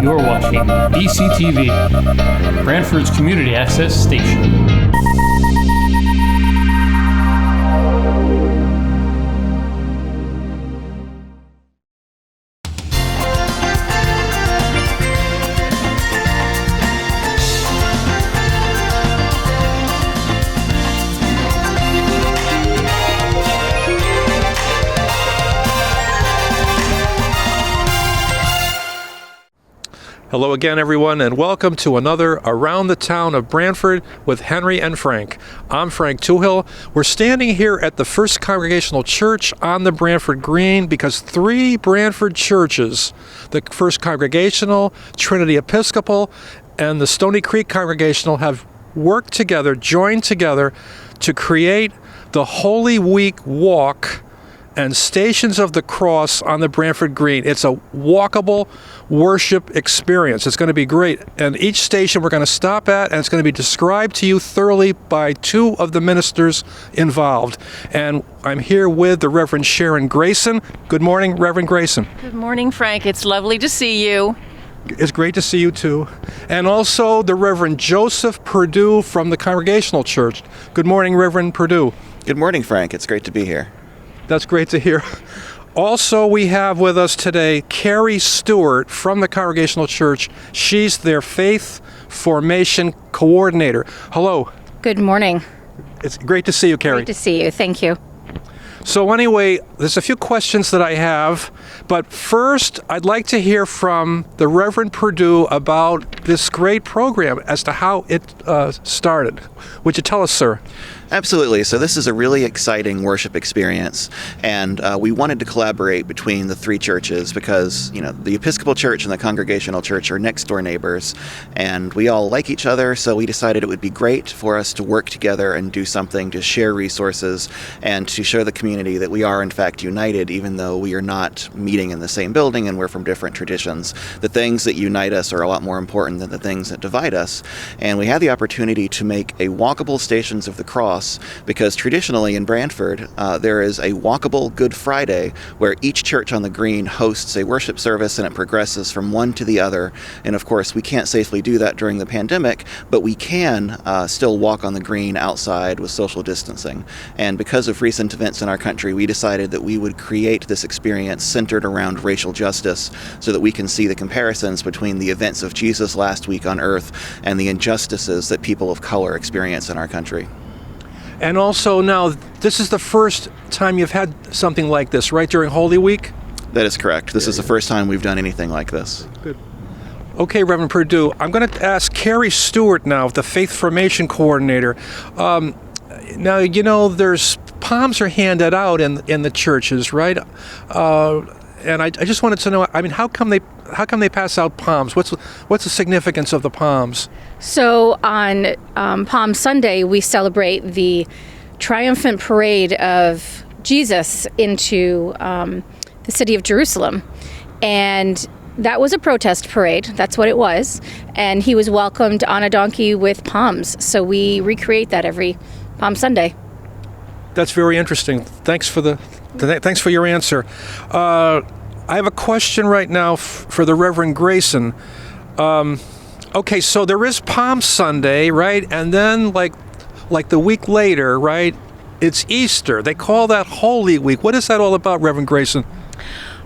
You're watching BCTV, Branford's Community Access Station. Hello again, everyone, and welcome to another Around the Town of Branford with Henry and Frank. I'm Frank Toohill. We're standing here at the First Congregational Church on the Branford Green because three Branford churches, the First Congregational, Trinity Episcopal, and the Stony Creek Congregational, have worked together, joined together to create the Holy Week Walk and Stations of the Cross on the Branford Green. It's a walkable worship experience. It's going to be great. And each station we're going to stop at, and it's going to be described to you thoroughly by two of the ministers involved. And I'm here with the Reverend Sharon Grayson. Good morning, Reverend Grayson. Good morning, Frank. It's lovely to see you. It's great to see you too. And also the Reverend Joseph Perdue from the Congregational Church. Good morning, Reverend Perdue. Good morning, Frank. It's great to be here. That's great to hear. Also, we have with us today Carrie Stewart from the Congregational Church. She's their Faith Formation Coordinator. Hello. Good morning. It's great to see you, Carrie. Great to see you. Thank you. So anyway, there's a few questions that I have, but first I'd like to hear from the Reverend Perdue about this great program as to how it started. Would you tell us, sir? Absolutely. So this is a really exciting worship experience, and we wanted to collaborate between the three churches because, you know, the Episcopal Church and the Congregational Church are next door neighbors, and we all like each other, so we decided it would be great for us to work together and do something to share resources and to show the community that we are in fact united, even though we are not meeting in the same building and we're from different traditions. The things that unite us are a lot more important than the things that divide us, and we had the opportunity to make a walkable Stations of the Cross because traditionally in Branford there is a walkable Good Friday where each church on the green hosts a worship service and it progresses from one to the other. And of course we can't safely do that during the pandemic, but we can still walk on the green outside with social distancing. And because of recent events in our country, we decided that we would create this experience centered around racial justice so that we can see the comparisons between the events of Jesus last week on earth and the injustices that people of color experience in our country. And also now, this is the first time you've had something like this, right, during Holy Week? That is correct. This is the first time we've done anything like this. Good. Okay, Reverend Perdue, I'm going to ask Carrie Stewart now, the Faith Formation Coordinator. Now, you know, there's palms are handed out in the churches, right? And I just wanted to know, I mean, how come they pass out palms? What's the significance of the palms? So on Palm Sunday, we celebrate the triumphant parade of Jesus into the city of Jerusalem. And that was a protest parade. That's what it was. And he was welcomed on a donkey with palms. So we recreate that every Palm Sunday. That's very interesting. Thanks for your answer. I have a question right now for the Reverend Grayson. Okay, so there is Palm Sunday, right? And then like the week later, right? It's Easter. They call that Holy Week. What is that all about, Reverend Grayson?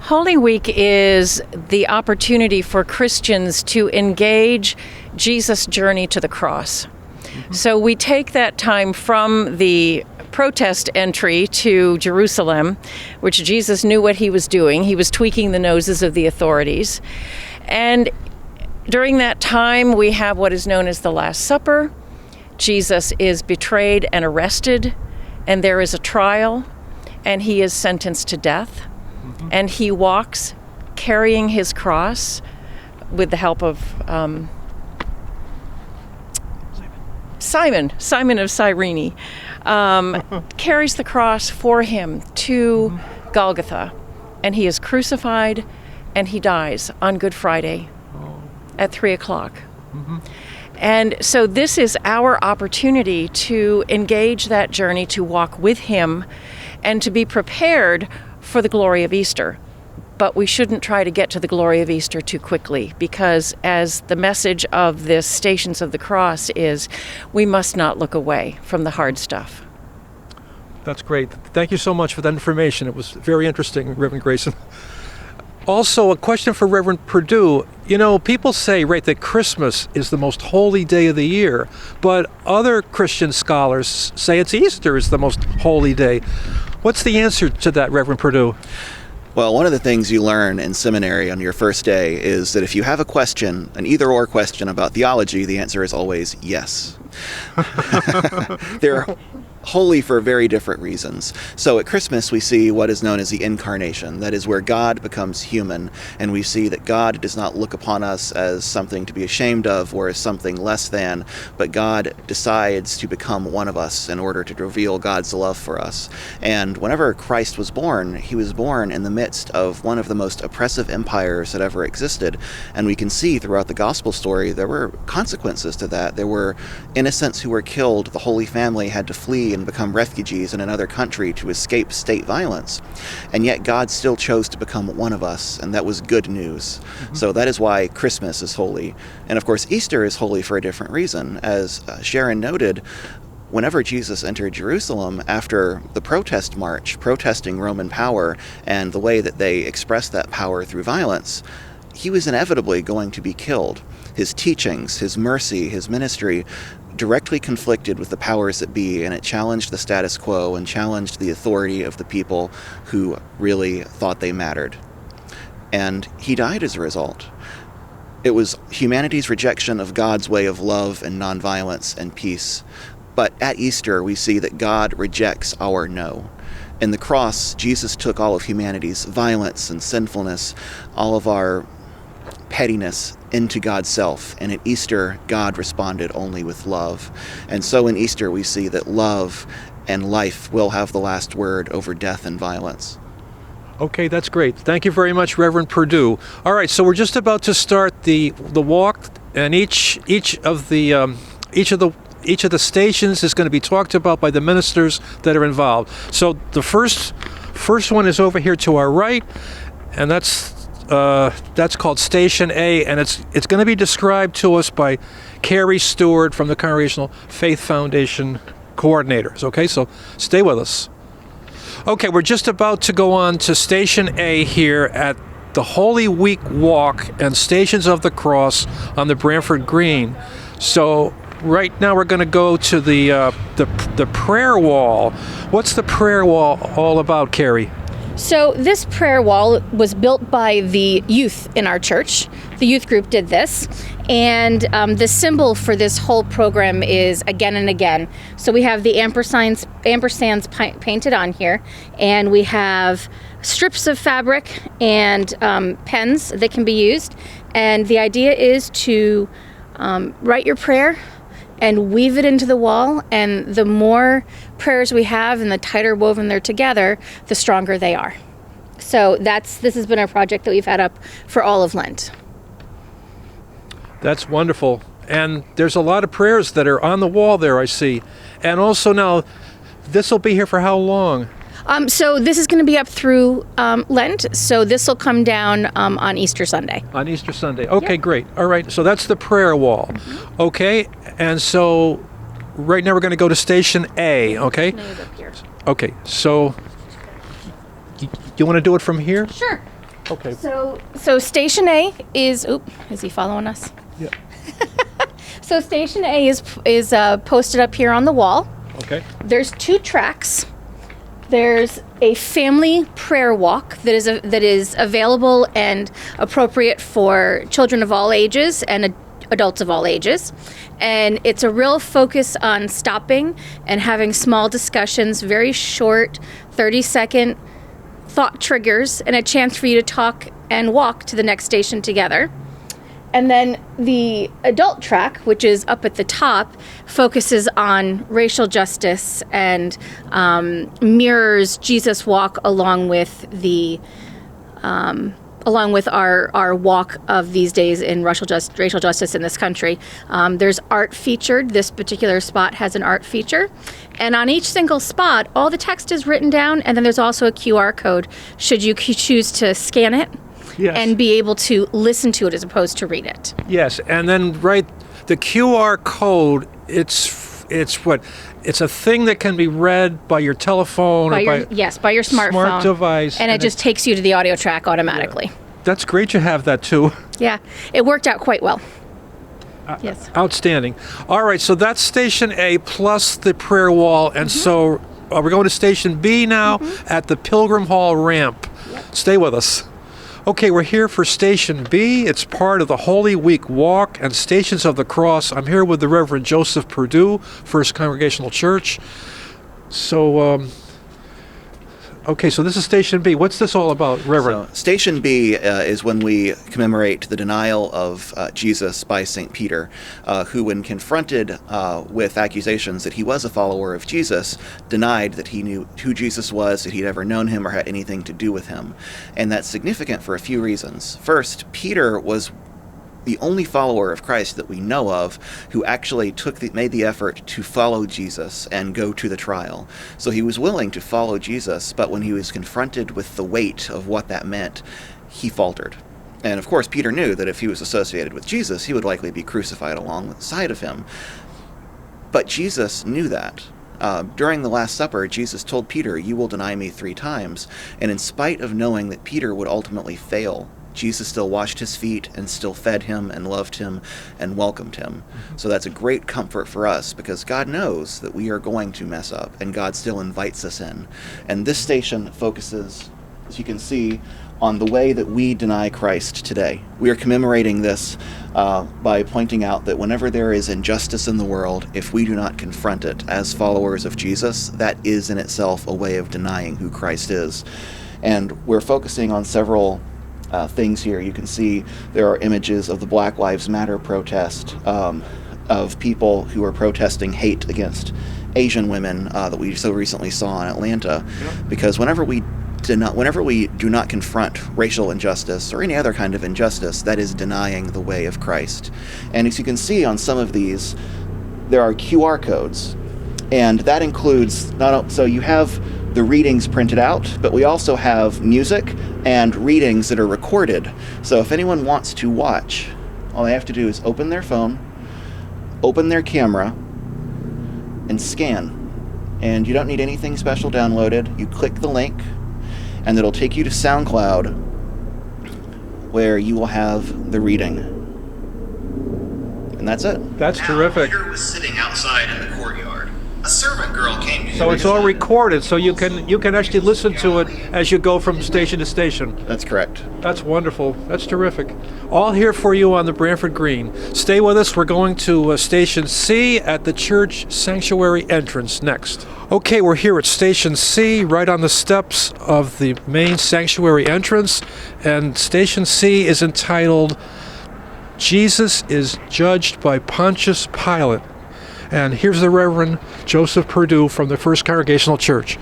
Holy Week is the opportunity for Christians to engage Jesus' journey to the cross. Mm-hmm. So we take that time from the protest entry to Jerusalem, which Jesus knew what he was doing. He was tweaking the noses of the authorities. And during that time, we have what is known as the Last Supper. Jesus is betrayed and arrested, and there is a trial, and he is sentenced to death. Mm-hmm. And he walks carrying his cross with the help of Simon of Cyrene, carries the cross for him to Golgotha, and he is crucified and he dies on Good Friday at 3 o'clock. Mm-hmm. And so this is our opportunity to engage that journey, to walk with him, and to be prepared for the glory of Easter. but we shouldn't try to get to the glory of Easter too quickly, because as the message of this Stations of the Cross is, we must not look away from the hard stuff. That's great. Thank you so much for that information. It was very interesting, Reverend Grayson. Also, a question for Reverend Perdue. You know, people say, right, that Christmas is the most holy day of the year, but other Christian scholars say it's Easter is the most holy day. What's the answer to that, Reverend Perdue? Well, one of the things you learn in seminary on your first day is that if you have a question, an either-or question about theology, the answer is always yes. They're holy for very different reasons. So at Christmas, we see what is known as the incarnation. That is where God becomes human, and we see that God does not look upon us as something to be ashamed of or as something less than, but God decides to become one of us in order to reveal God's love for us. And whenever Christ was born, he was born in the midst of one of the most oppressive empires that ever existed. And we can see throughout the gospel story, there were consequences to that. There were innocents who were killed. The Holy Family had to flee and become refugees in another country to escape state violence. And yet God still chose to become one of us, and that was good news. Mm-hmm. So that is why Christmas is holy. And of course, Easter is holy for a different reason. As Sharon noted, whenever Jesus entered Jerusalem after the protest march, protesting Roman power and the way that they expressed that power through violence, he was inevitably going to be killed. His teachings, his mercy, his ministry directly conflicted with the powers that be, and it challenged the status quo and challenged the authority of the people who really thought they mattered. And he died as a result. It was humanity's rejection of God's way of love and nonviolence and peace. But at Easter, we see that God rejects our no. In the cross, Jesus took all of humanity's violence and sinfulness, all of our pettiness into God's self. And at Easter, God responded only with love. And so in Easter, we see that love and life will have the last word over death and violence. Okay, that's great. Thank you very much, Reverend Perdue. All right, so we're just about to start the walk, and each of the stations is going to be talked about by the ministers that are involved. So the first one is over here to our right, and that's called Station A, and it's going to be described to us by Carrie Stewart from the Congregational Faith Foundation coordinators. Okay, so stay with us. Okay, we're just about to go on to Station A here at the Holy Week Walk and Stations of the Cross on the Branford Green. So right now we're going to go to the prayer wall. What's the prayer wall all about, Carrie? So this prayer wall was built by the youth in our church. The youth group did this. And the symbol for this whole program is again and again. So we have the ampersands painted on here. And we have strips of fabric and pens that can be used. And the idea is to write your prayer and weave it into the wall, and the more prayers we have and the tighter woven they're together, the stronger they are. So this has been our project that we've had up for all of Lent. That's wonderful. And there's a lot of prayers that are on the wall there, I see. And also now, this will be here for how long? So this is going to be up through Lent. So this will come down on Easter Sunday. On Easter Sunday. Okay, Yep. Great. All right. So that's the prayer wall. Mm-hmm. Okay. And so right now we're going to go to Station A. Okay. Up here. Okay. So you want to do it from here? Sure. Okay. So Station A is. Is he following us? Yeah. So Station A is posted up here on the wall. Okay. There's 2 tracks. There's a family prayer walk that is available and appropriate for children of all ages and adults of all ages. And it's a real focus on stopping and having small discussions, very short, 30-second thought triggers, and a chance for you to talk and walk to the next station together. And then the adult track, which is up at the top, focuses on racial justice and mirrors Jesus' walk along with the along with our walk of these days in racial justice in this country. There's art featured. This particular spot has an art feature. And on each single spot, all the text is written down, and then there's also a QR code should you choose to scan it and be able to listen to it as opposed to read it. Yes, and then the QR code, it's what? It's a thing that can be read by your telephone by or by your smartphone. Smart device. And it just takes you to the audio track automatically. Yeah. That's great you have that too. Yeah, it worked out quite well. Yes. Outstanding. All right, so that's Station A plus the prayer wall. And so we're going to Station B now at the Pilgrim Hall ramp. Yep. Stay with us. Okay, we're here for Station B. It's part of the Holy Week Walk and Stations of the Cross. I'm here with the Reverend Joseph Perdue, First Congregational Church. So, so this is Station B. What's this all about, Reverend? So, Station B is when we commemorate the denial of Jesus by St. Peter, who, when confronted with accusations that he was a follower of Jesus, denied that he knew who Jesus was, that he'd ever known him or had anything to do with him. And that's significant for a few reasons. First, Peter was the only follower of Christ that we know of who actually made the effort to follow Jesus and go to the trial. So he was willing to follow Jesus, but when he was confronted with the weight of what that meant, he faltered. And of course, Peter knew that if he was associated with Jesus, he would likely be crucified alongside of him. But Jesus knew that. During the Last Supper, Jesus told Peter, "You will deny me 3 times." And in spite of knowing that Peter would ultimately fail, Jesus still washed his feet and still fed him and loved him and welcomed him. So that's a great comfort for us because God knows that we are going to mess up and God still invites us in. And this station focuses, as you can see, on the way that we deny Christ today. We are commemorating this by pointing out that whenever there is injustice in the world, if we do not confront it as followers of Jesus, that is in itself a way of denying who Christ is. And we're focusing on several things here. You can see there are images of the Black Lives Matter protest, of people who are protesting hate against Asian women that we so recently saw in Atlanta. Because whenever we do not confront racial injustice or any other kind of injustice, that is denying the way of Christ. And as you can see on some of these, there are QR codes, and that includes so you have the readings printed out, but we also have music and readings that are recorded. So if anyone wants to watch, all they have to do is open their phone, open their camera, and scan. And you don't need anything special downloaded. You click the link, and it'll take you to SoundCloud, where you will have the reading. And that's it. That's terrific. Peter was sitting outside in the courtyard. A servant girl came to him. So it's all recorded, so you can actually listen to it as you go from station to station. That's correct. That's wonderful. That's terrific. All here for you on the Branford Green. Stay with us. We're going to Station C at the church sanctuary entrance next. Okay, we're here at Station C, right on the steps of the main sanctuary entrance, and Station C is entitled "Jesus is Judged by Pontius Pilate." And here's the Reverend Joseph Perdue from the First Congregational Church.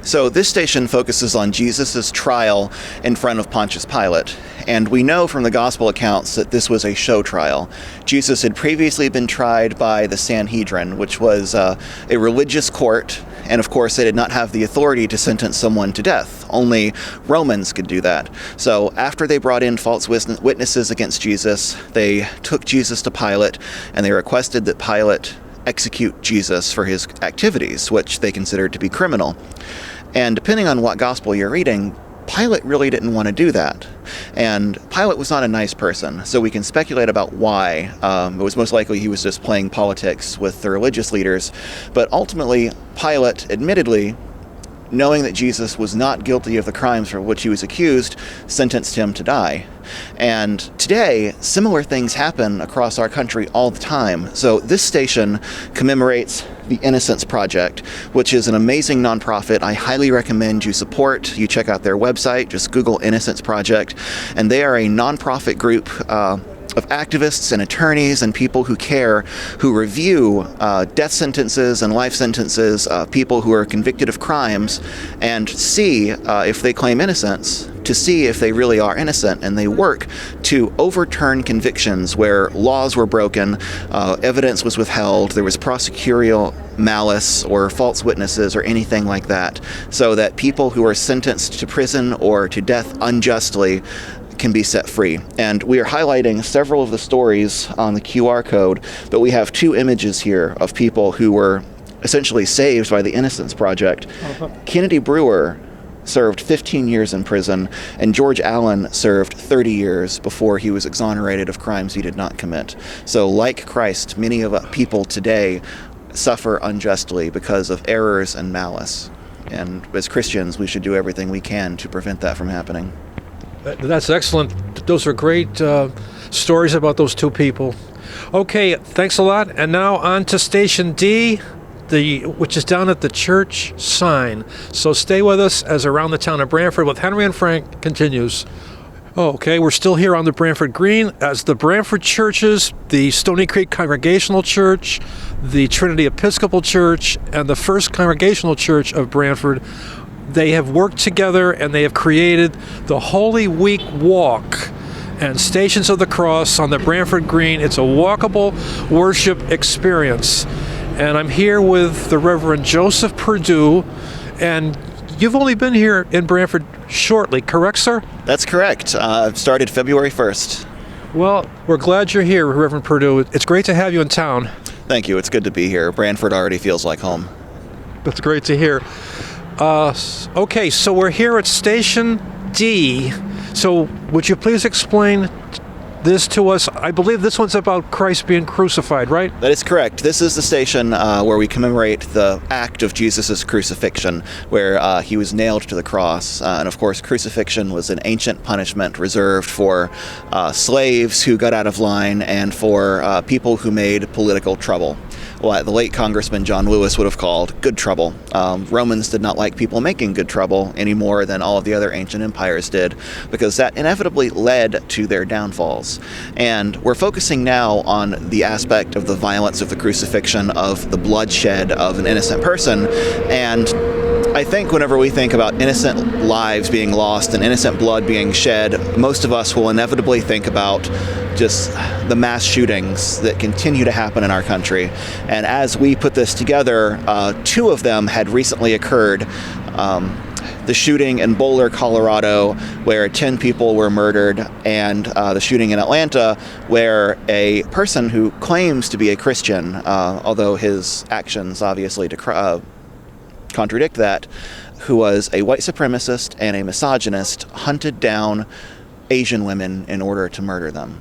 So this station focuses on Jesus' trial in front of Pontius Pilate. And we know from the gospel accounts that this was a show trial. Jesus had previously been tried by the Sanhedrin, which was a religious court. And of course, they did not have the authority to sentence someone to death. Only Romans could do that. So after they brought in false witnesses against Jesus, they took Jesus to Pilate, and they requested that Pilate execute Jesus for his activities, which they considered to be criminal. And depending on what gospel you're reading, Pilate really didn't want to do that. And Pilate was not a nice person, so we can speculate about why. It was most likely he was just playing politics with the religious leaders. But ultimately, Pilate, admittedly, knowing that Jesus was not guilty of the crimes for which he was accused, sentenced him to die. And today, similar things happen across our country all the time. So this station commemorates the Innocence Project, which is an amazing nonprofit I highly recommend you support. You check out their website, just Google Innocence Project, and they are a nonprofit group of activists and attorneys and people who care, who review death sentences and life sentences, people who are convicted of crimes, and see if they claim innocence, to see if they really are innocent, and they work to overturn convictions where laws were broken, evidence was withheld, there was prosecutorial malice or false witnesses or anything like that, so that people who are sentenced to prison or to death unjustly can be set free. And we are highlighting several of the stories on the QR code, but we have 2 images here of people who were essentially saved by the Innocence Project. Kennedy Brewer served 15 years in prison, and George Allen served 30 years before he was exonerated of crimes he did not commit. So like Christ, many of people today suffer unjustly because of errors and malice. And as Christians, we should do everything we can to prevent that from happening. That's excellent. Those are great stories about those 2 people. Okay, thanks a lot. And now on to Station D, which is down at the church sign. So stay with us as Around the Town of Branford with Henry and Frank continues. Okay, we're still here on the Branford Green as the Branford churches, the Stony Creek Congregational Church, the Trinity Episcopal Church, and the First Congregational Church of Branford, they have worked together and they have created the Holy Week Walk and Stations of the Cross on the Branford Green. It's a walkable worship experience. And I'm here with the Reverend Joseph Perdue, and you've only been here in Branford shortly, correct, sir? That's correct. Started February 1st. Well, we're glad you're here, Reverend Perdue. It's great to have you in town. Thank you. It's good to be here. Branford already feels like home. That's great to hear. Okay, so we're here at Station D. So would you please explain this to us? I believe this one's about Christ being crucified, right? That is correct. This is the station where we commemorate the act of Jesus' crucifixion, where he was nailed to the cross. And of course, crucifixion was an ancient punishment reserved for slaves who got out of line and for people who made political trouble. What the late Congressman John Lewis would have called good trouble. Romans did not like people making good trouble any more than all of the other ancient empires did, because that inevitably led to their downfalls. And we're focusing now on the aspect of the violence of the crucifixion, of the bloodshed of an innocent person. And I think whenever we think about innocent lives being lost and innocent blood being shed, most of us will inevitably think about just the mass shootings that continue to happen in our country. And as we put this together, 2 of them had recently occurred. The shooting in Boulder, Colorado, where 10 people were murdered, and the shooting in Atlanta, where a person who claims to be a Christian, although his actions obviously contradict that, who was a white supremacist and a misogynist, hunted down Asian women in order to murder them.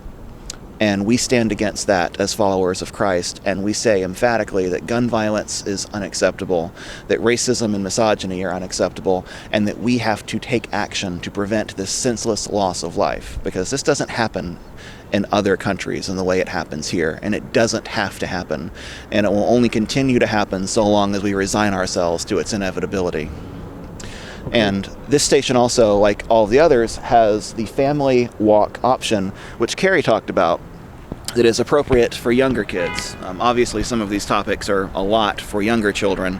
And we stand against that as followers of Christ, and we say emphatically that gun violence is unacceptable, that racism and misogyny are unacceptable, and that we have to take action to prevent this senseless loss of life, because this doesn't happen in other countries in the way it happens here, and it doesn't have to happen, and it will only continue to happen so long as we resign ourselves to its inevitability. And this station also, like all of the others, has the family walk option, which Carrie talked about, that is appropriate for younger kids. Obviously, some of these topics are a lot for younger children.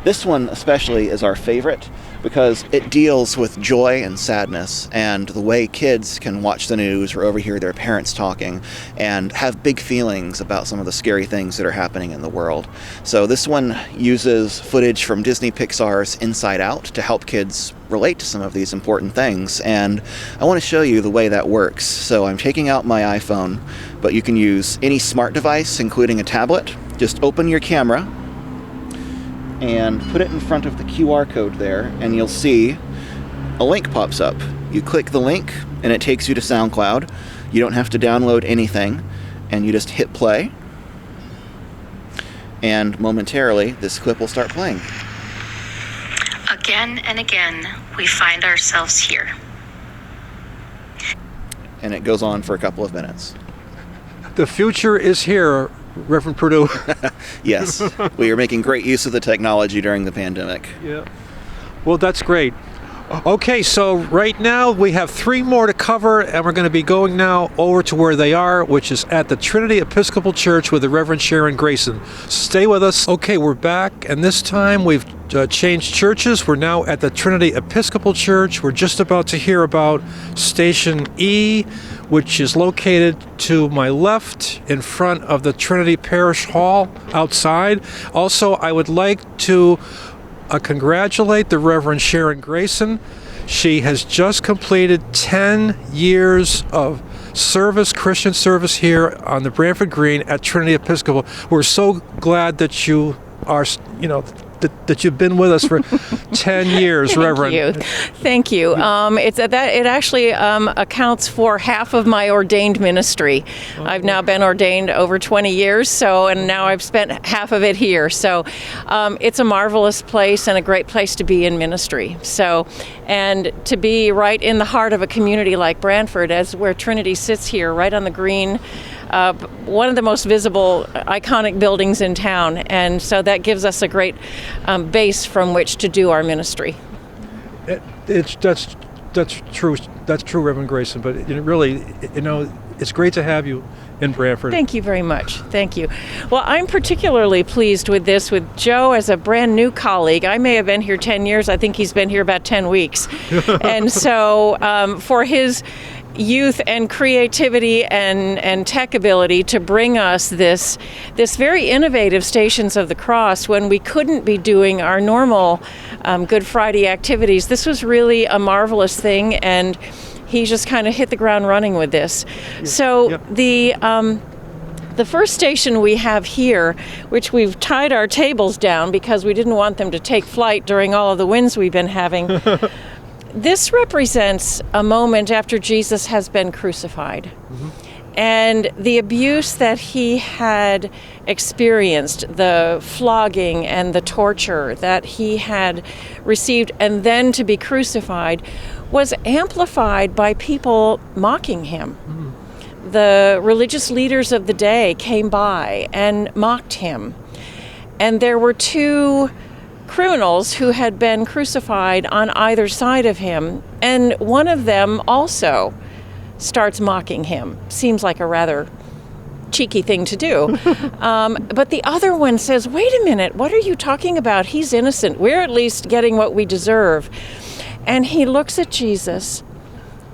This one especially is our favorite because it deals with joy and sadness and the way kids can watch the news or overhear their parents talking and have big feelings about some of the scary things that are happening in the world. So this one uses footage from Disney Pixar's Inside Out to help kids relate to some of these important things, and I want to show you the way that works. So I'm taking out my iPhone, but you can use any smart device, including a tablet. Just open your camera and put it in front of the QR code there, and you'll see a link pops up. You click the link and it takes you to SoundCloud. You don't have to download anything, and you just hit play, and momentarily this clip will start playing. Again and again, we find ourselves here. And it goes on for a couple of minutes. The future is here, Reverend Perdue. Yes, we are making great use of the technology during the pandemic. Yeah. Well, that's great. Okay, so right now we have 3 more to cover, and we're going to be going now over to where they are, which is at the Trinity Episcopal Church with the Reverend Sharon Grayson. Stay with us. Okay, we're back, and this time we've changed churches. We're now at the Trinity Episcopal Church. We're just about to hear about Station E, which is located to my left in front of the Trinity Parish Hall outside. Also, I would like to congratulate the Reverend Sharon Grayson. She has just completed 10 years of service, Christian service here on the Branford Green at Trinity Episcopal. We're so glad that you are, that you've been with us for 10 years, Reverend. Thank you. It actually accounts for half of my ordained ministry. I've now been ordained over 20 years, and now I've spent half of it here. So it's a marvelous place and a great place to be in ministry. So, and to be right in the heart of a community like Branford, as where Trinity sits here, right on the green, one of the most visible, iconic buildings in town, and so that gives us a great base from which to do our ministry. That's true. That's true, Reverend Grayson. But it really, it's great to have you in Branford. Thank you very much. Thank you. Well, I'm particularly pleased with this, with Joe as a brand new colleague. I may have been here 10 years. I think he's been here about 10 weeks, and so for his youth and creativity and tech ability to bring us this very innovative Stations of the Cross when we couldn't be doing our normal Good Friday activities. This was really a marvelous thing, and he just kind of hit the ground running with this. So the first station we have here, which we've tied our tables down because we didn't want them to take flight during all of the winds we've been having. This represents a moment after Jesus has been crucified, and the abuse that he had experienced, the flogging and the torture that he had received, and then to be crucified, was amplified by people mocking him. The religious leaders of the day came by and mocked him, and there were 2 criminals who had been crucified on either side of him, and one of them also starts mocking him. Seems like a rather cheeky thing to do. But the other one says, wait a minute, what are you talking about? He's innocent. We're at least getting what we deserve. And he looks at Jesus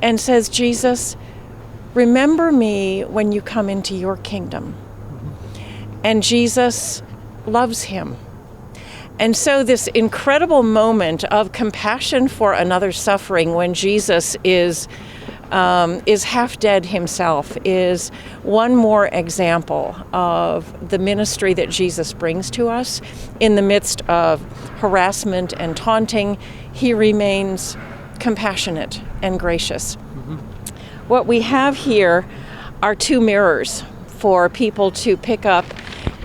and says, Jesus, remember me when you come into your kingdom. And Jesus loves him. And so this incredible moment of compassion for another's suffering when Jesus is half dead himself is one more example of the ministry that Jesus brings to us. In the midst of harassment and taunting, he remains compassionate and gracious. What we have here are 2 mirrors for people to pick up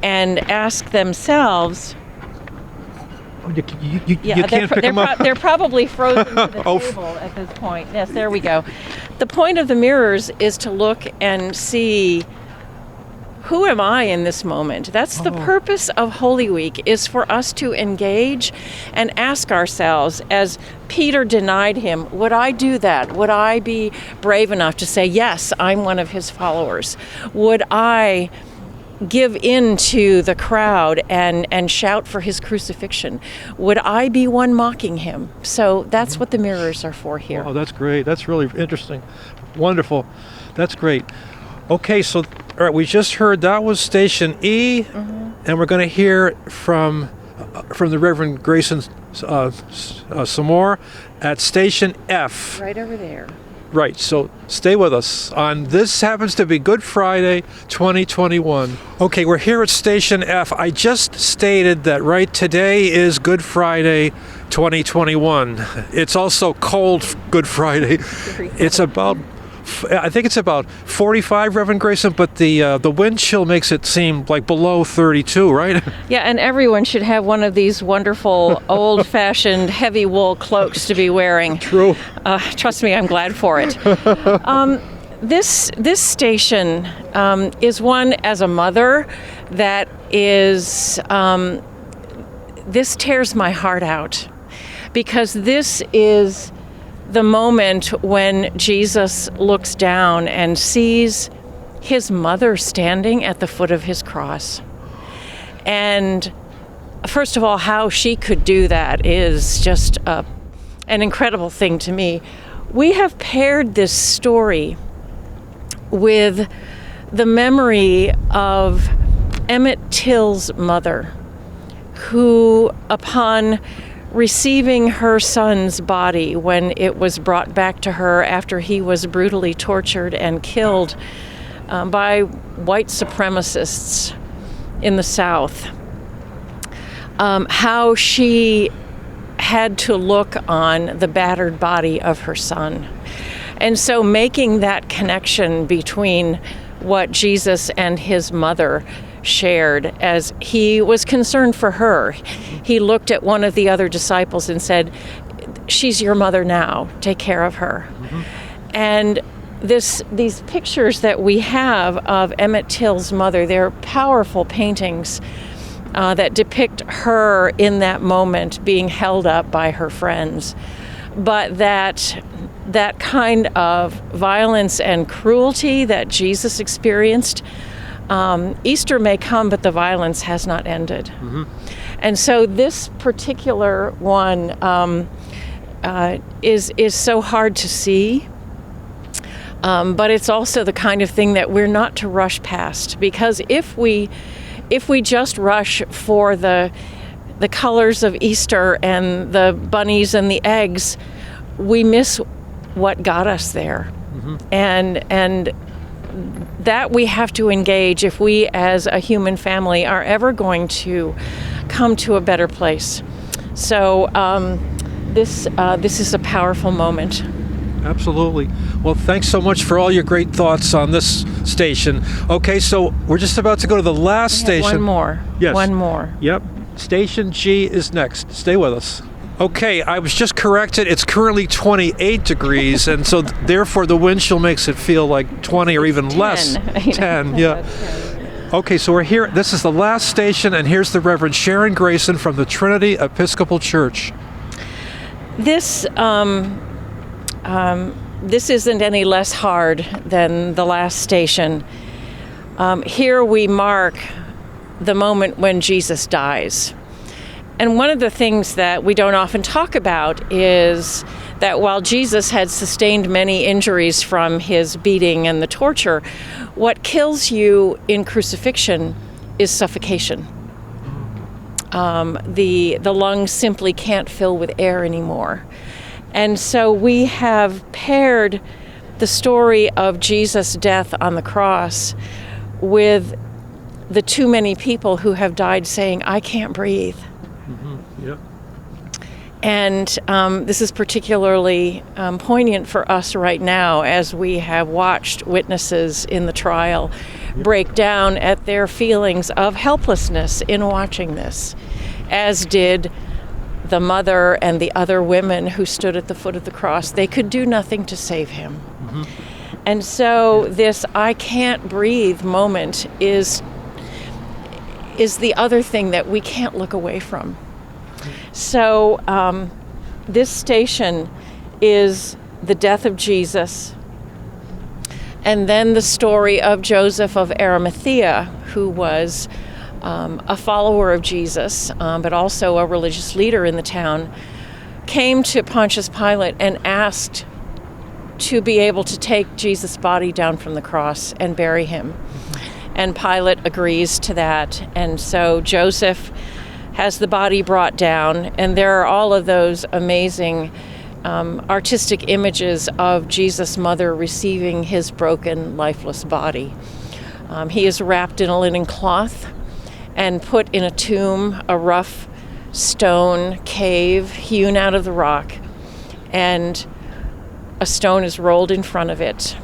and ask themselves. You can't pick them up. They're probably frozen to the table at this point. Yes, there we go. The point of the mirrors is to look and see, who am I in this moment? That's the purpose of Holy Week, is for us to engage and ask ourselves, as Peter denied him, would I do that? Would I be brave enough to say, yes, I'm one of his followers? Would I give in to the crowd and shout for his crucifixion? Would I be one mocking him? So that's what the mirrors are for here. Oh, that's great. That's really interesting. Wonderful. That's great. Okay, so all right, we just heard that was Station E, and we're going to hear from the Reverend Grayson some more at Station F. Right over there. Right, so stay with us on this happens to be Good Friday 2021. Okay, we're here at Station F. I just stated that today is Good Friday 2021. It's also cold Good Friday. It's about, I think it's about 45, Reverend Grayson, but the wind chill makes it seem like below 32, right? Yeah, and everyone should have one of these wonderful old-fashioned heavy wool cloaks to be wearing. True. Trust me, I'm glad for it. This station is one, as a mother, that is, this tears my heart out, because this is the moment when Jesus looks down and sees his mother standing at the foot of his cross. And first of all, how she could do that is just an incredible thing to me. We have paired this story with the memory of Emmett Till's mother, who, upon receiving her son's body when it was brought back to her after he was brutally tortured and killed by white supremacists in the South, how she had to look on the battered body of her son. And so making that connection between what Jesus and his mother shared, as he was concerned for her. He looked at one of the other disciples and said, "She's your mother now, take care of her." And these pictures that we have of Emmett Till's mother, they're powerful paintings that depict her in that moment being held up by her friends. But that kind of violence and cruelty that Jesus experienced, Easter may come, but the violence has not ended. And so this particular one is so hard to see, but it's also the kind of thing that we're not to rush past, because if we just rush for the colors of Easter and the bunnies and the eggs, we miss what got us there. And that we have to engage if we as a human family are ever going to come to a better place. So this is a powerful moment. Absolutely. Well, thanks so much for all your great thoughts on this station. Okay, so we're just about to go to the last station. One more. Yes. One more. Yep. Station G is next. Stay with us. Okay, I was just corrected. It's currently 28 degrees, and so therefore the wind chill makes it feel like 20 or even 10. less. 10, yeah. Okay, so we're here. This is the last station, and here's the Reverend Sharon Grayson from the Trinity Episcopal Church. This isn't any less hard than the last station. Here we mark the moment when Jesus dies. And one of the things that we don't often talk about is that while Jesus had sustained many injuries from his beating and the torture, what kills you in crucifixion is suffocation. The lungs simply can't fill with air anymore. And so we have paired the story of Jesus' death on the cross with the too many people who have died saying, "I can't breathe." Yep. And this is particularly poignant for us right now as we have watched witnesses in the trial break down at their feelings of helplessness in watching this, as did the mother and the other women who stood at the foot of the cross. They could do nothing to save him. And so this "I can't breathe" moment is the other thing that we can't look away from. So this station is the death of Jesus, and then the story of Joseph of Arimathea, who was a follower of Jesus, but also a religious leader in the town, came to Pontius Pilate and asked to be able to take Jesus' body down from the cross and bury him. And Pilate agrees to that. And so Joseph has the body brought down, and there are all of those amazing artistic images of Jesus' mother receiving his broken, lifeless body. He is wrapped in a linen cloth and put in a tomb, a rough stone cave hewn out of the rock, and a stone is rolled in front of it,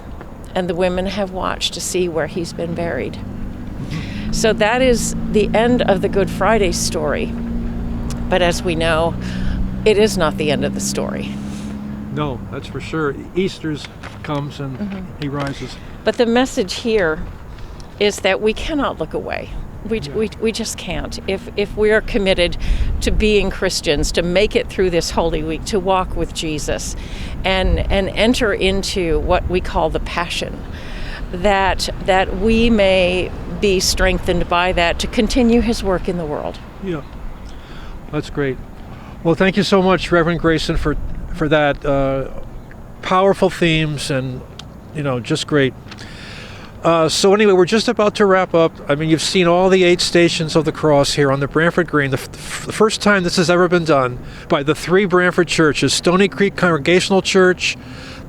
and the women have watched to see where he's been buried. So that is the end of the Good Friday story. But as we know, it is not the end of the story. No, that's for sure. Easter's comes and he rises. But the message here is that we cannot look away. We just can't. If we are committed to being Christians, to make it through this Holy Week, to walk with Jesus, and enter into what we call the Passion, that we may be strengthened by that to continue His work in the world. Yeah, that's great. Well, thank you so much, Reverend Grayson, for that powerful themes, and just great. So anyway, we're just about to wrap up. I mean, you've seen all the 8 stations of the cross here on the Branford Green. The first time this has ever been done by the 3 Branford churches: Stony Creek Congregational Church,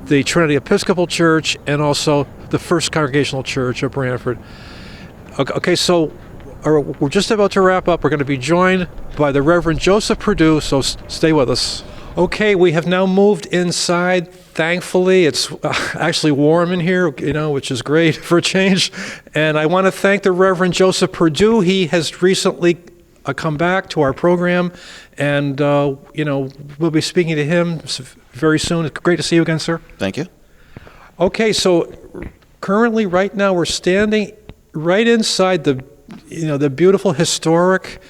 the Trinity Episcopal Church, and also the First Congregational Church of Branford. Okay, so we're just about to wrap up. We're going to be joined by the Reverend Joseph Perdue, so stay with us. Okay, we have now moved inside. Thankfully, it's actually warm in here, which is great for a change. And I want to thank the Reverend Joseph Perdue. He has recently come back to our program, and we'll be speaking to him very soon. It's great to see you again, sir. Thank you. Okay, so currently, right now, we're standing right inside the beautiful historic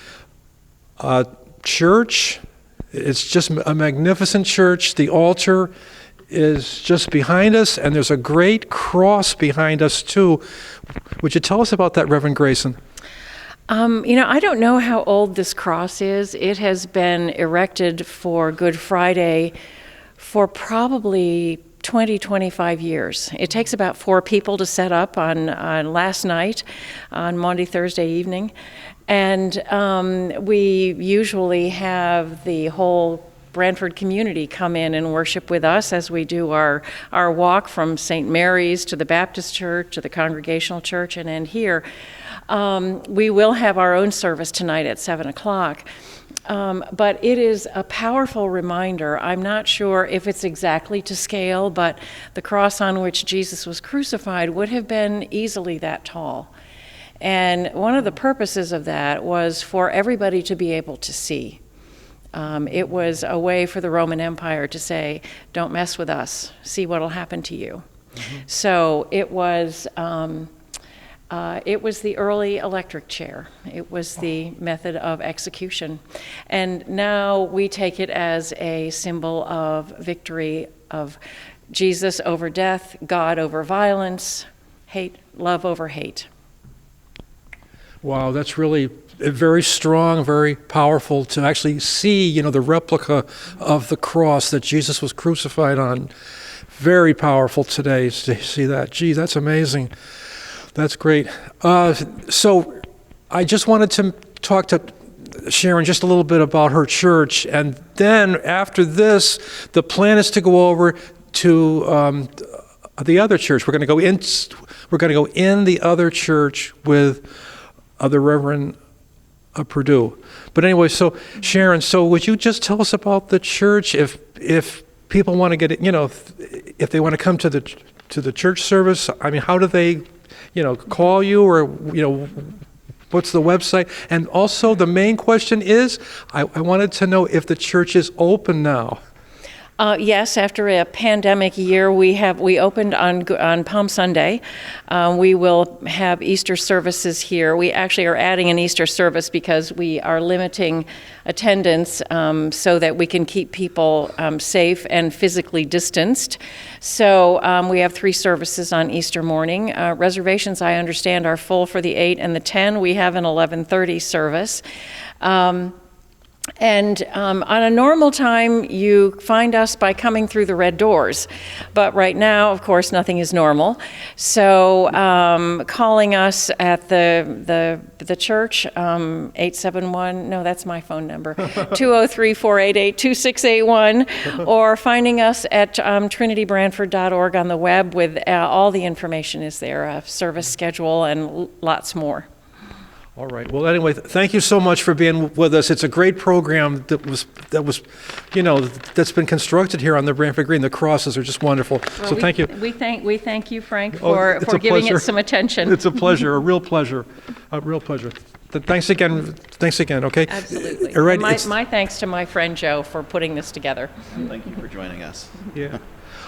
church. It's just a magnificent church. The altar is just behind us, and there's a great cross behind us too. Would you tell us about that, Reverend Grayson? I don't know how old this cross is. It has been erected for Good Friday for probably 20, 25 years. It takes about 4 people to set up on last night, on Maundy Thursday evening. And we usually have the whole Branford community come in and worship with us as we do our walk from St. Mary's to the Baptist Church to the Congregational Church and end here. We will have our own service tonight at 7 o'clock. But it is a powerful reminder. I'm not sure if it's exactly to scale, but the cross on which Jesus was crucified would have been easily that tall. And one of the purposes of that was for everybody to be able to see. It was a way for the Roman Empire to say, don't mess with us, see what'll happen to you. Mm-hmm. So it was the early electric chair. It was the method of execution. And now we take it as a symbol of victory of Jesus over death, God over violence, hate, love over hate. Wow, that's really very strong, very powerful to actually see, the replica of the cross that Jesus was crucified on. Very powerful today to see that. Gee, that's amazing. That's great. So I just wanted to talk to Sharon just a little bit about her church, and then after this, the plan is to go over to the other church. We're going to go in the other church with the Reverend Perdue. But anyway, so Sharon, would you just tell us about the church? If people want to get it, if they want to come to the church service, I mean, how do they, call you, or what's the website? And also, the main question is, I wanted to know if the church is open now. Yes, after a pandemic year, we opened on Palm Sunday. We will have Easter services here. We actually are adding an Easter service because we are limiting attendance so that we can keep people safe and physically distanced. So we have 3 services on Easter morning. Reservations, I understand, are full for the 8 and the 10. We have an 11:30 service. And on a normal time, you find us by coming through the red doors. But right now, of course, nothing is normal. So calling us at the church, 871, no, that's my phone number, 203-488-2681, or finding us at trinitybranford.org on the web with all the information is there, a service schedule and lots more. All right. Well, anyway, thank you so much for being with us. It's a great program that was, that's been constructed here on the Branford Green. The crosses are just wonderful. Well, so thank you. We thank you, Frank, for giving it some attention. It's a pleasure, a real pleasure. Thanks again. Okay. Absolutely. All right, my thanks to my friend Joe for putting this together. Thank you for joining us. Yeah.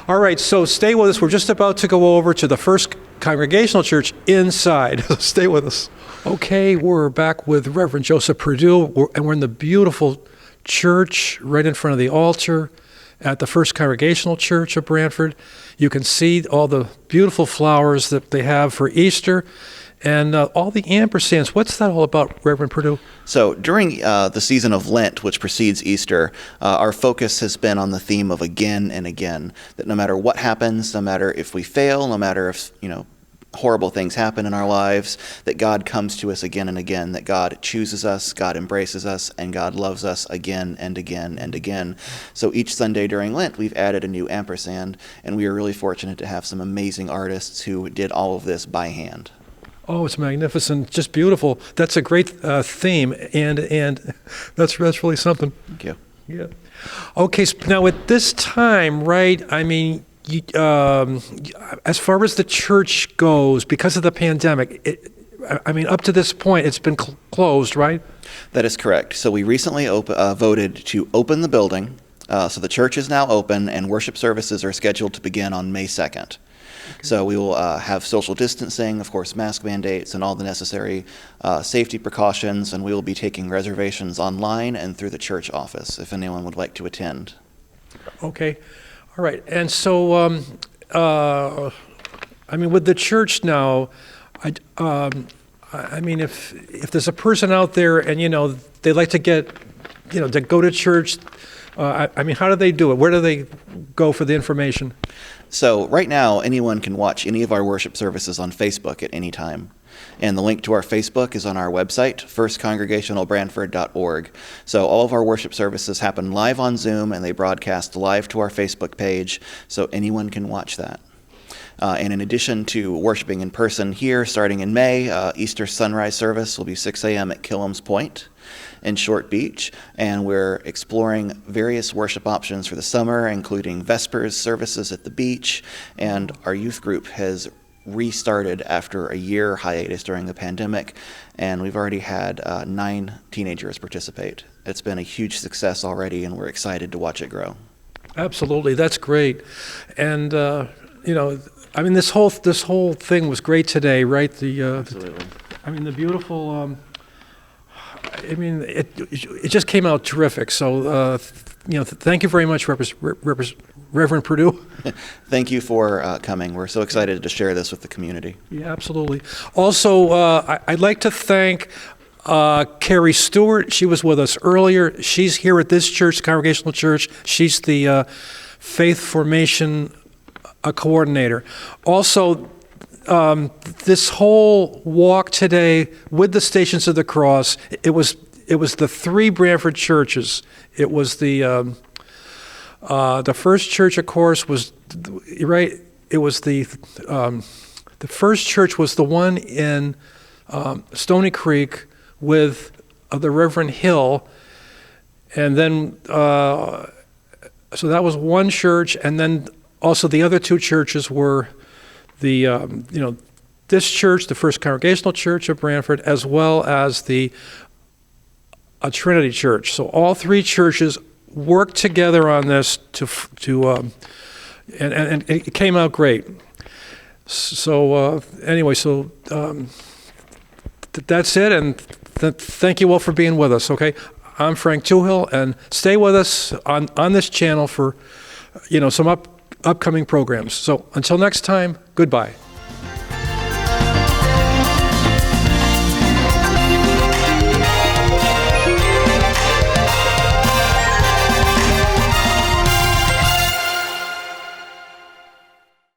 All right. So stay with us. We're just about to go over to the First Congregational Church inside. Stay with us. Okay, we're back with Reverend Joseph Perdue, and we're in the beautiful church right in front of the altar at the First Congregational Church of Branford. You can see all the beautiful flowers that they have for Easter and all the ampersands. What's that all about, Reverend Perdue? So during the season of Lent, which precedes Easter, our focus has been on the theme of again and again, that no matter what happens, no matter if we fail, no matter if, horrible things happen in our lives, that God comes to us again and again, that God chooses us, God embraces us, and God loves us again and again and again. So each Sunday during Lent, we've added a new ampersand, and we are really fortunate to have some amazing artists who did all of this by hand. Oh, it's magnificent, just beautiful. That's a great theme, and that's really something. Thank you. Yeah. Okay, so now at this time, right, as far as the church goes, because of the pandemic, up to this point, it's been closed, right? That is correct. So we recently voted to open the building. So the church is now open, and worship services are scheduled to begin on May 2nd. Okay. So we will have social distancing, of course, mask mandates, and all the necessary safety precautions, and we will be taking reservations online and through the church office if anyone would like to attend. Okay. All right, and so, with the church now, if there's a person out there and, they like to get, to go to church, how do they do it? Where do they go for the information? So right now, anyone can watch any of our worship services on Facebook at any time. And the link to our Facebook is on our website, firstcongregationalbranford.org. So all of our worship services happen live on Zoom, and they broadcast live to our Facebook page, so anyone can watch that. And in addition to worshiping in person here, starting in May, Easter sunrise service will be 6 a.m. at Killam's Point in Short Beach, and we're exploring various worship options for the summer, including Vespers services at the beach, and our youth group has restarted after a year hiatus during the pandemic, and we've already had 9 teenagers participate. It's been a huge success already, and we're excited to watch it grow. Absolutely, that's great. And this whole thing was great today, right? Absolutely. The beautiful. It just came out terrific. So, thank you very much, Reverend Perdue. Thank you for coming. We're so excited to share this with the community. Yeah, absolutely. Also, I'd like to thank Carrie Stewart. She was with us earlier. She's here at this church, Congregational Church. She's the Faith Formation coordinator. Also, this whole walk today with the Stations of the Cross, it was the 3 Branford churches. It was the first church, of course, was right. It was the first church was the one in Stony Creek with the Reverend Hill, and then so that was one church, and then also the other 2 churches were the this church, the First Congregational Church of Branford, as well as the Trinity Church. So all 3 churches worked together on this and it came out great. So that's it, and thank you all for being with us. Okay, I'm Frank Tuhill, and stay with us on this channel for some upcoming programs. So until next time, goodbye.